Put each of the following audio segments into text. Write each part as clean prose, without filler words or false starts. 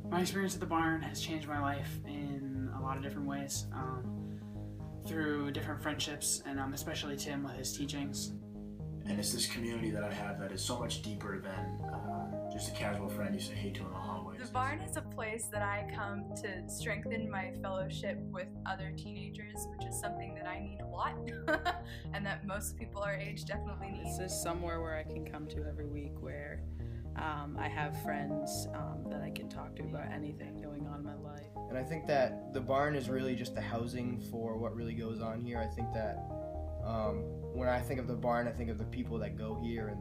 My experience at the barn has changed my life in a lot of different ways, through different friendships, and especially Tim with his teachings. And it's this community that I have that is so much deeper than just a casual friend you say hey to in the hallways. The barn is a place that I come to strengthen my fellowship with other teenagers, which is something that I need a lot and that most people our age definitely need. This is somewhere where I can come to every week where I have friends that I can talk to about anything going on in my life. And I think that the barn is really just the housing for what really goes on here. I think that when I think of the barn, I think of the people that go here and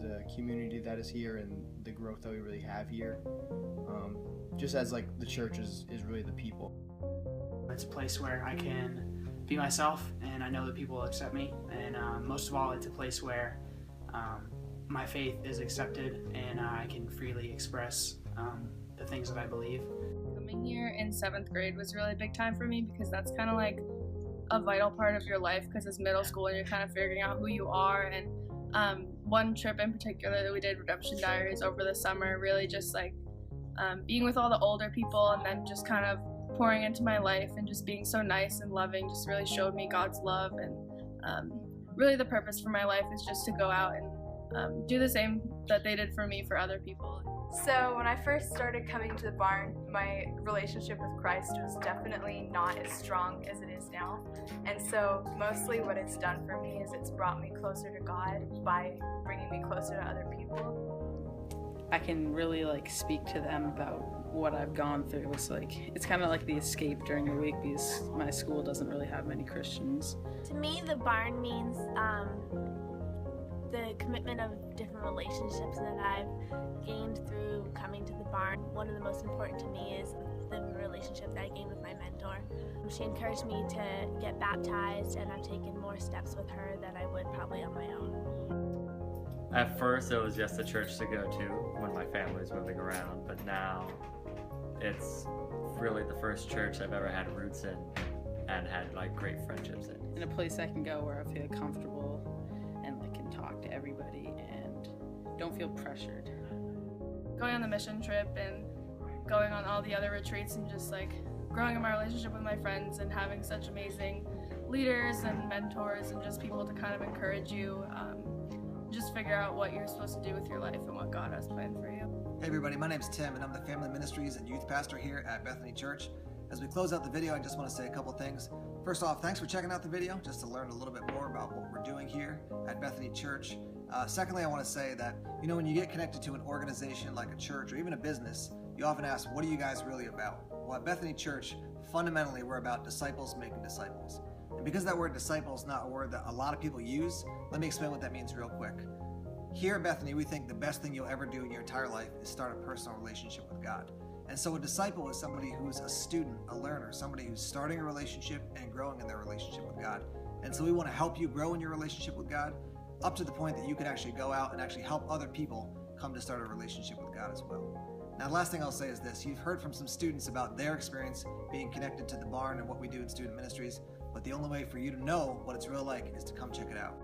the community that is here and the growth that we really have here. Just as like the church is really the people. It's a place where I can be myself, and I know that people will accept me, and most of all, it's a place where my faith is accepted and I can freely express the things that I believe. Coming here in 7th grade was really a big time for me because that's kind of like a vital part of your life, because it's middle school and you're kind of figuring out who you are. And one trip in particular that we did, Redemption Diaries, over the summer, really just like being with all the older people and then just kind of pouring into my life and just being so nice and loving just really showed me God's love. And really the purpose for my life is just to go out and do the same that they did for me for other people. So when I first started coming to the barn, my relationship with Christ was definitely not as strong as it is now. And so mostly what it's done for me is it's brought me closer to God by bringing me closer to other people. I can really like speak to them about what I've gone through. It's kind of like the escape during the week because my school doesn't really have many Christians. To me, the barn means the commitment of different relationships that I've gained through coming to the barn. One of the most important to me is the relationship that I gained with my mentor. She encouraged me to get baptized, and I've taken more steps with her than I would probably on my own. At first it was just a church to go to when my family was moving around, but now it's really the first church I've ever had roots in and had like great friendships in. In a place I can go where I feel comfortable and like can talk to everybody and don't feel pressured. Going on the mission trip and going on all the other retreats and just like growing in my relationship with my friends and having such amazing leaders and mentors and just people to kind of encourage you, just figure out what you're supposed to do with your life and what God has planned for you. Hey everybody, my name's Tim and I'm the Family Ministries and Youth Pastor here at Bethany Church. As we close out the video, I just want to say a couple things. First off, thanks for checking out the video just to learn a little bit more about what we're doing here at Bethany Church. Secondly, I want to say that, when you get connected to an organization like a church or even a business, you often ask, what are you guys really about? Well, at Bethany Church, fundamentally, we're about disciples making disciples. And because that word disciple is not a word that a lot of people use, let me explain what that means real quick. Here at Bethany, we think the best thing you'll ever do in your entire life is start a personal relationship with God. And so a disciple is somebody who's a student, a learner, somebody who's starting a relationship and growing in their relationship with God. And so we want to help you grow in your relationship with God up to the point that you can actually go out and actually help other people come to start a relationship with God as well. Now, the last thing I'll say is this. You've heard from some students about their experience being connected to the barn and what we do in Student Ministries, but the only way for you to know what it's really like is to come check it out.